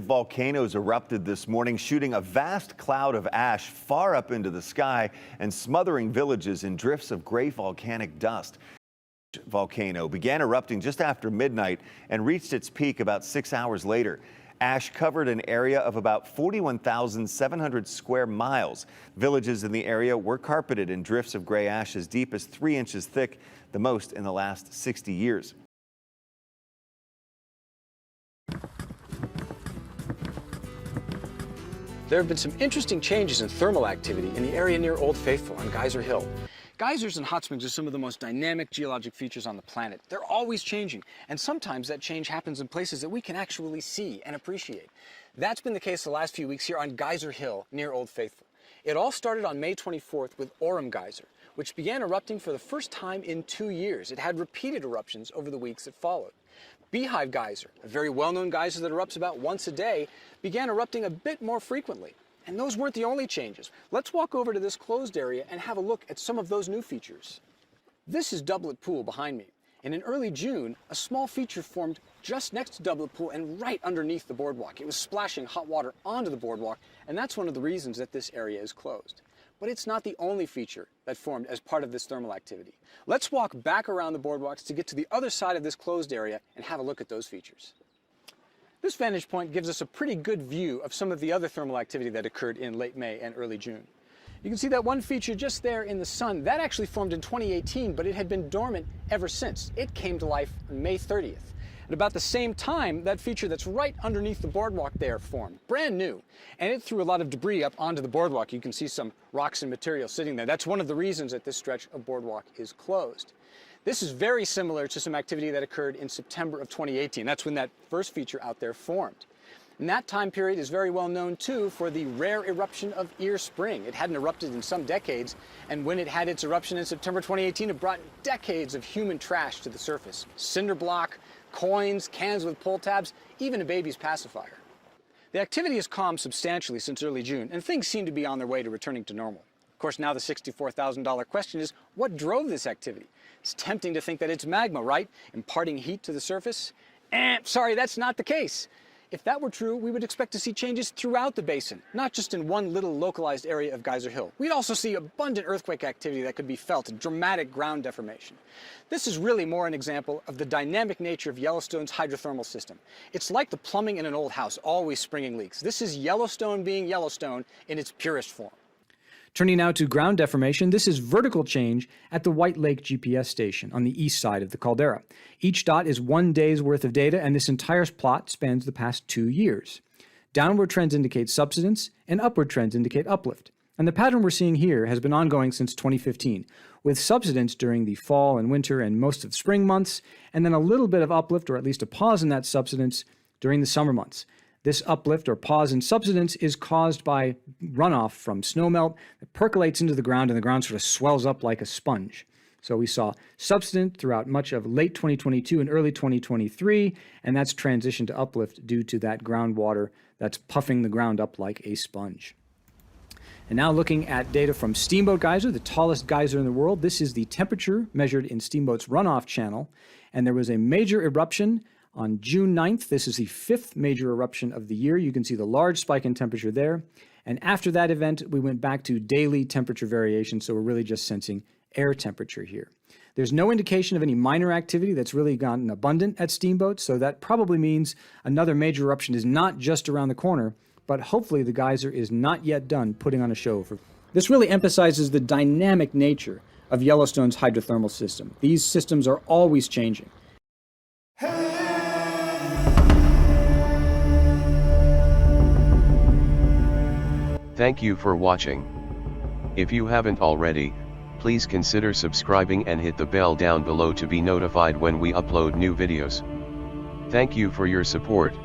Volcanoes erupted this morning, shooting a vast cloud of ash far up into the sky and smothering villages in drifts of gray volcanic dust. Volcano began erupting just after midnight and reached its peak about 6 hours later. Ash covered an area of about 41,700 square miles. Villages in the area were carpeted in drifts of gray ash as deep as 3 inches thick, the most in the last 60 years. There have been some interesting changes in thermal activity in the area near Old Faithful on Geyser Hill. Geysers and hot springs are some of the most dynamic geologic features on the planet. They're always changing, and sometimes that change happens in places that we can actually see and appreciate. That's been the case the last few weeks here on Geyser Hill near Old Faithful. It all started on May 24th with Orem Geyser, which began erupting for the first time in 2 years. It had repeated eruptions over the weeks that followed. Beehive Geyser, a very well-known geyser that erupts about once a day, began erupting a bit more frequently. And those weren't the only changes. Let's walk over to this closed area and have a look at some of those new features. This is Doublet Pool behind me. And in early June, a small feature formed just next to Doublet Pool and right underneath the boardwalk. It was splashing hot water onto the boardwalk, and that's one of the reasons that this area is closed. But it's not the only feature that formed as part of this thermal activity. Let's walk back around the boardwalks to get to the other side of this closed area and have a look at those features. This vantage point gives us a pretty good view of some of the other thermal activity that occurred in late May and early June. You can see that one feature just there in the sun. That actually formed in 2018, but it had been dormant ever since. It came to life on May 30th. At about the same time, that feature that's right underneath the boardwalk there formed, brand new. And it threw a lot of debris up onto the boardwalk. You can see some rocks and material sitting there. That's one of the reasons that this stretch of boardwalk is closed. This is very similar to some activity that occurred in September of 2018. That's when that first feature out there formed. And that time period is very well known too for the rare eruption of Ear Spring. It hadn't erupted in some decades, and when it had its eruption in September 2018, it brought decades of human trash to the surface. Cinder block, coins, cans with pull tabs, even a baby's pacifier. The activity has calmed substantially since early June, and things seem to be on their way to returning to normal. Of course, now the $64,000 question is, what drove this activity? It's tempting to think that it's magma, right? Imparting heat to the surface? Sorry, that's not the case. If that were true, we would expect to see changes throughout the basin, not just in one little localized area of Geyser Hill. We'd also see abundant earthquake activity that could be felt, dramatic ground deformation. This is really more an example of the dynamic nature of Yellowstone's hydrothermal system. It's like the plumbing in an old house, always springing leaks. This is Yellowstone being Yellowstone in its purest form. Turning now to ground deformation, this is vertical change at the White Lake GPS station on the east side of the caldera. Each dot is 1 day's worth of data, and this entire plot spans the past 2 years. Downward trends indicate subsidence, and upward trends indicate uplift. And the pattern we're seeing here has been ongoing since 2015, with subsidence during the fall and winter and most of the spring months, and then a little bit of uplift, or at least a pause in that subsidence, during the summer months. This uplift or pause in subsidence is caused by runoff from snowmelt that percolates into the ground, and the ground sort of swells up like a sponge. So we saw subsidence throughout much of late 2022 and early 2023, and that's transitioned to uplift due to that groundwater that's puffing the ground up like a sponge. And now looking at data from Steamboat Geyser, the tallest geyser in the world. This is the temperature measured in Steamboat's runoff channel, and there was a major eruption on June 9th. This is the 5th major eruption of the year. You can see the large spike in temperature there. And after that event, we went back to daily temperature variation, so we're really just sensing air temperature here. There's no indication of any minor activity that's really gotten abundant at Steamboat, so that probably means another major eruption is not just around the corner, but hopefully the geyser is not yet done putting on a show. This really emphasizes the dynamic nature of Yellowstone's hydrothermal system. These systems are always changing. Thank you for watching. If you haven't already, please consider subscribing and hit the bell down below to be notified when we upload new videos. Thank you for your support.